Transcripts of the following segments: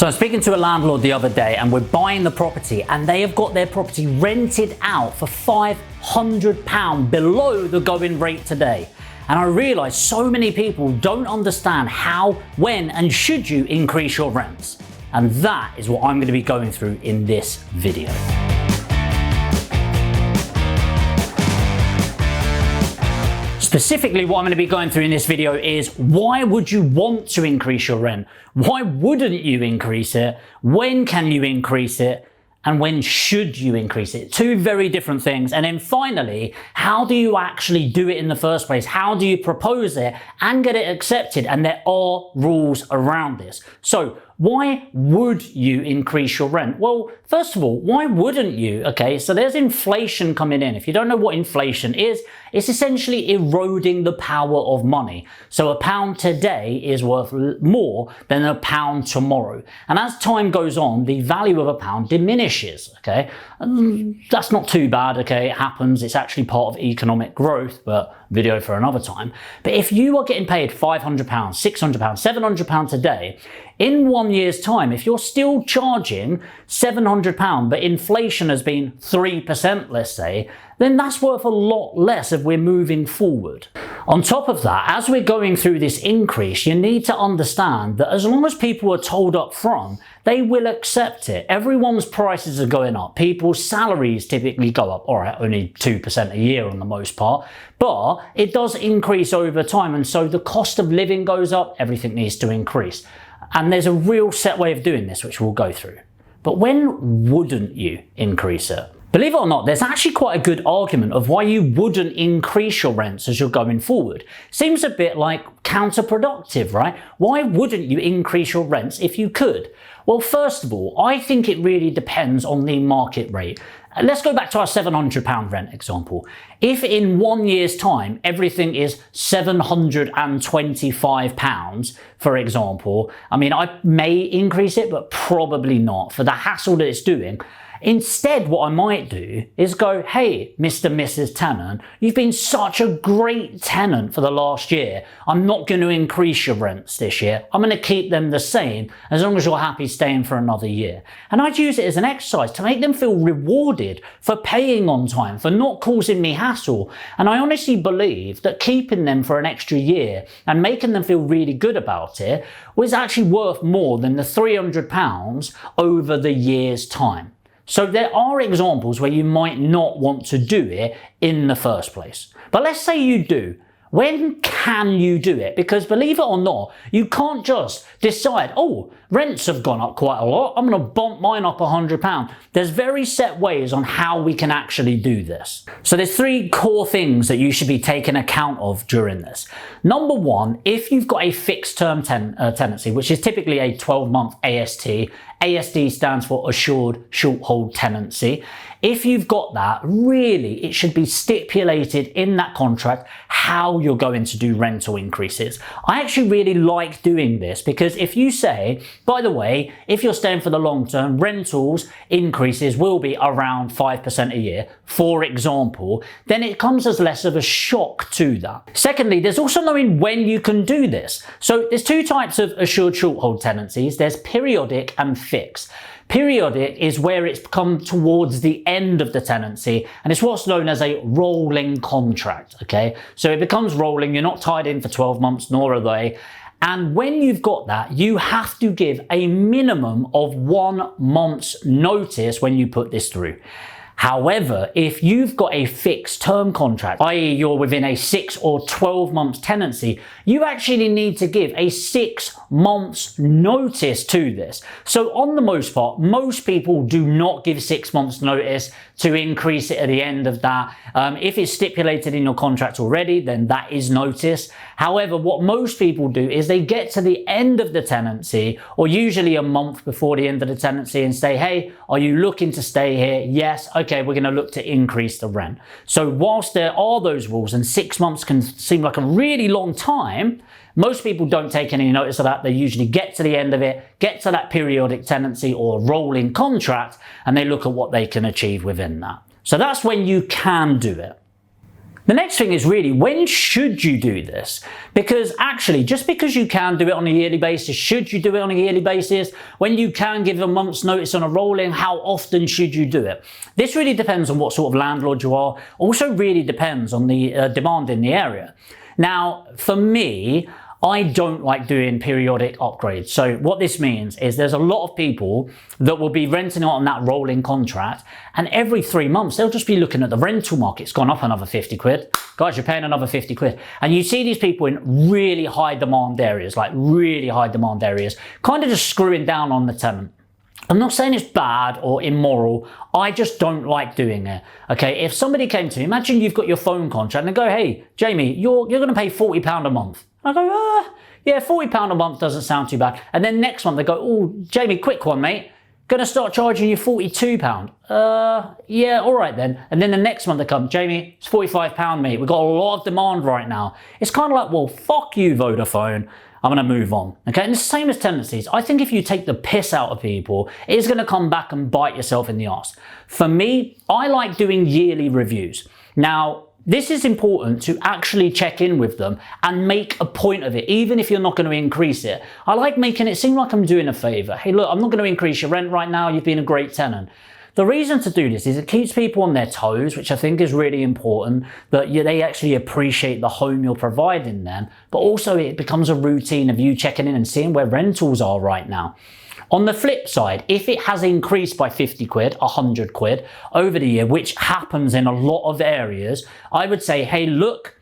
So I was speaking to a landlord the other day and we're buying the property and they have got their property rented out for £500 below the going rate today. And I realised so many people don't understand how, when and should you increase your rents. And that is what I'm going to be going through in this video. Specifically, what I'm going to be going through in this video is why would you want to increase your rent? Why wouldn't you increase it? When can you increase it? And when should you increase it? Two very different things. And then finally, how do you actually do it in the first place? How do you propose it and get it accepted? And there are rules around this. So why would you increase your rent? Well, first of all, why wouldn't you? Okay, so there's inflation coming in. If you don't know what inflation is, it's essentially eroding the power of money. So a pound today is worth more than a pound tomorrow. And as time goes on, the value of a pound diminishes, okay? And that's not too bad, okay? It happens. It's actually part of economic growth, but video for another time. But if you are getting paid £500, £600, £700 a day, in 1 year's time, if you're still charging £700, but inflation has been 3%, let's say, then that's worth a lot less if we're moving forward. On top of that, as we're going through this increase, you need to understand that as long as people are told up front, they will accept it. Everyone's prices are going up. People's salaries typically go up. All right, only 2% a year on the most part, but it does increase over time. And so the cost of living goes up, everything needs to increase. And there's a real set way of doing this, which we'll go through. But when wouldn't you increase it? Believe it or not, there's actually quite a good argument of why you wouldn't increase your rents as you're going forward. Seems a bit like counterproductive, right? Why wouldn't you increase your rents if you could? Well, first of all, I think it really depends on the market rate. Let's go back to our £700 rent example. If in 1 year's time, everything is £725, for example, I mean, I may increase it, but probably not for the hassle that it's doing. Instead, what I might do is go, hey, Mr. and Mrs. Tenant, you've been such a great tenant for the last year. I'm not going to increase your rents this year. I'm going to keep them the same as long as you're happy staying for another year. And I'd use it as an exercise to make them feel rewarded for paying on time, for not causing me hassle. And I honestly believe that keeping them for an extra year and making them feel really good about it was actually worth more than the £300 over the year's time. So there are examples where you might not want to do it in the first place. But let's say you do. When can you do it? Because believe it or not, you can't just decide, oh, rents have gone up quite a lot, I'm going to bump mine up £100. There's very set ways on how we can actually do this. So there's three core things that you should be taking account of during this. Number one, if you've got a fixed term tenancy, which is typically a 12-month AST, ASD stands for Assured Short Hold Tenancy. If you've got that, really, it should be stipulated in that contract how you're going to do rental increases. I actually really like doing this because if you say, by the way, if you're staying for the long term, rentals increases will be around 5% a year, for example, then it comes as less of a shock to that. Secondly, there's also knowing when you can do this. So there's two types of assured short hold tenancies. There's periodic and fixed. Periodic is where it's come towards the end of the tenancy and it's what's known as a rolling contract, okay? So it becomes rolling, you're not tied in for 12 months, nor are they. And when you've got that, you have to give a minimum of 1 month's notice when you put this through. However, if you've got a fixed term contract, i.e. you're within a 6 or 12 months tenancy, you actually need to give a 6 months notice to this. So on the most part, most people do not give 6 months notice to increase it at the end of that. If it's stipulated in your contract already, then that is notice. However, what most people do is they get to the end of the tenancy, or usually a month before the end of the tenancy, and say, hey, are you looking to stay here? Yes. Okay, we're going to look to increase the rent. So whilst there are those rules and 6 months can seem like a really long time, most people don't take any notice of that. They usually get to the end of it, get to that periodic tenancy or rolling contract, and they look at what they can achieve within that. So that's when you can do it. The next thing is really, when should you do this? Because actually, just because you can do it on a yearly basis, should you do it on a yearly basis? When you can give a month's notice on a rolling, how often should you do it? This really depends on what sort of landlord you are. Also really depends on the demand in the area. Now, for me, I don't like doing periodic upgrades. So what this means is there's a lot of people that will be renting out on that rolling contract, and every 3 months they'll just be looking at the rental market. It's gone up another 50 quid. Guys, you're paying another 50 quid. And you see these people in really high demand areas, kind of just screwing down on the tenant. I'm not saying it's bad or immoral. I just don't like doing it. Okay, if somebody came to me, imagine you've got your phone contract and they go, hey, Jamie, you're going to pay £40 a month. I go, yeah, £40 a month doesn't sound too bad. And then next month they go, oh, Jamie, quick one, mate. Gonna start charging you £42. Yeah, all right then. And then the next month they come, Jamie, it's £45, mate. We've got a lot of demand right now. It's kind of like, well, fuck you, Vodafone. I'm going to move on. Okay, and the same as tenancies. I think if you take the piss out of people, it's going to come back and bite yourself in the arse. For me, I like doing yearly reviews. Now, this is important to actually check in with them and make a point of it, even if you're not going to increase it. I like making it seem like I'm doing a favour. Hey, look, I'm not going to increase your rent right now. You've been a great tenant. The reason to do this is it keeps people on their toes, which I think is really important, that they actually appreciate the home you're providing them, but also it becomes a routine of you checking in and seeing where rentals are right now. On the flip side, if it has increased by 50 quid, 100 quid over the year, which happens in a lot of areas, I would say, hey, look,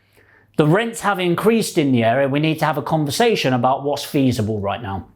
the rents have increased in the area. We need to have a conversation about what's feasible right now.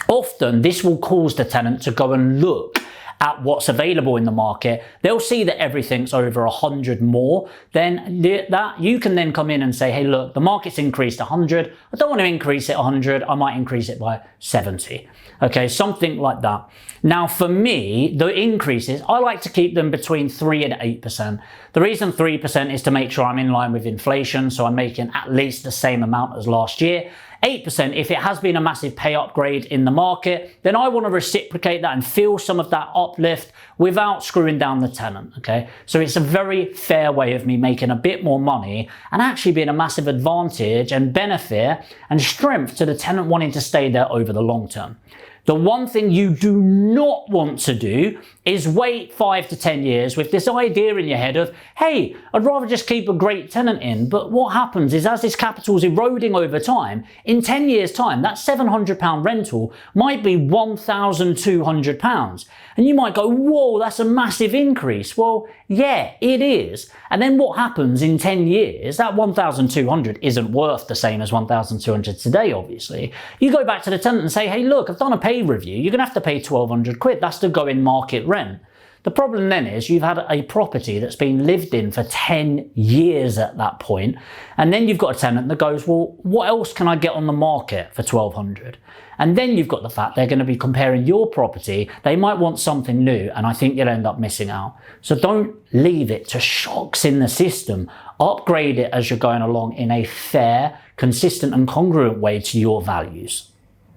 Often this will cause the tenant to go and look at what's available in the market. They'll see that everything's over 100 more. Then that you can then come in and say, hey, look, the market's increased 100. I don't want to increase it 100. I might increase it by 70. Okay, something like that. Now, for me, the increases, I like to keep them between 3 and 8%. The reason 3% is to make sure I'm in line with inflation, so I'm making at least the same amount as last year. 8%, if it has been a massive pay upgrade in the market, then I want to reciprocate that and feel some of that uplift without screwing down the tenant, okay? So it's a very fair way of me making a bit more money and actually being a massive advantage and benefit and strength to the tenant wanting to stay there over the long term. The one thing you do not want to do is wait 5 to 10 years with this idea in your head of, hey, I'd rather just keep a great tenant in. But what happens is as this capital is eroding over time, in 10 years' time, that £700 rental might be £1,200. And you might go, whoa, that's a massive increase. Well, yeah, it is. And then what happens in 10 years, that 1,200 isn't worth the same as 1,200 today, obviously. You go back to the tenant and say, hey, look, I've done a pay review. You're going to have to pay 1,200 quid. That's the going market rent. The problem then is you've had a property that's been lived in for 10 years at that point, and then you've got a tenant that goes, well, what else can I get on the market for 1,200? And then you've got the fact they're going to be comparing your property. They might want something new, and I think you'll end up missing out. So don't leave it to shocks in the system. Upgrade it as you're going along in a fair, consistent and congruent way to your values.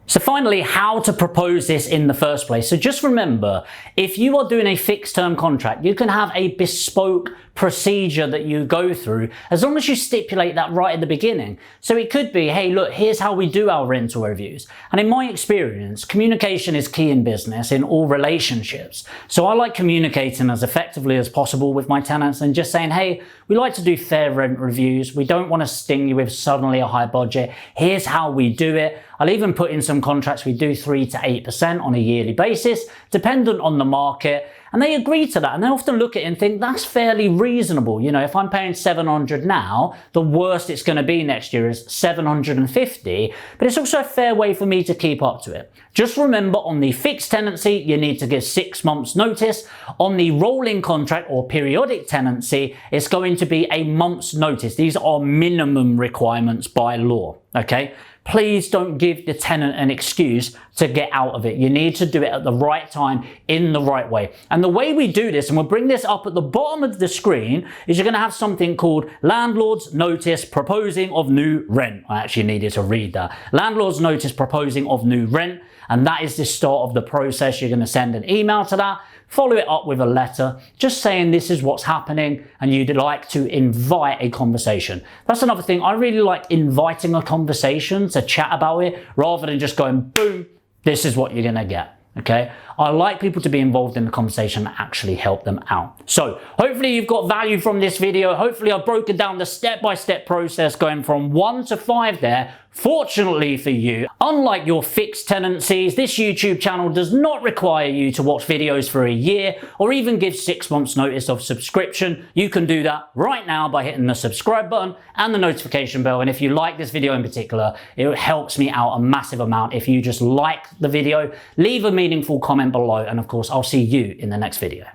So finally, how to propose this in the first place. So just remember, if you are doing a fixed term contract, you can have a bespoke procedure that you go through as long as you stipulate that right at the beginning. So it could be, hey, look, here's how we do our rental reviews. And in my experience, communication is key in business, in all relationships. So I like communicating as effectively as possible with my tenants and just saying, hey, we like to do fair rent reviews. We don't want to sting you with suddenly a high budget. Here's how we do it. I'll even put in some contracts we do 3 to 8% on a yearly basis, dependent on the market. And they agree to that. And they often look at it and think that's fairly reasonable. You know, if I'm paying 700 now, the worst it's going to be next year is 750. But it's also a fair way for me to keep up to it. Just remember, on the fixed tenancy, you need to give 6 months notice. On the rolling contract or periodic tenancy, it's going to be a month's notice. These are minimum requirements by law, okay? Please don't give the tenant an excuse to get out of it. You need to do it at the right time, in the right way. And the way we do this, and we'll bring this up at the bottom of the screen, is you're going to have something called Landlord's Notice Proposing of New Rent. I actually needed to read that. Landlord's Notice Proposing of New Rent. And that is the start of the process. You're going to send an email to that, follow it up with a letter, just saying this is what's happening and you'd like to invite a conversation. That's another thing. I really like inviting a conversation to chat about it rather than just going, boom, this is what you're going to get. Okay, I like people to be involved in the conversation and actually help them out. So hopefully you've got value from this video. Hopefully I've broken down the step-by-step process going from 1 to 5 there. Fortunately for you, unlike your fixed tenancies, this YouTube channel does not require you to watch videos for a year or even give 6 months notice of subscription. You can do that right now by hitting the subscribe button and the notification bell. And if you like this video in particular, it helps me out a massive amount. If you just like the video, leave a meaningful comment below. And of course, I'll see you in the next video.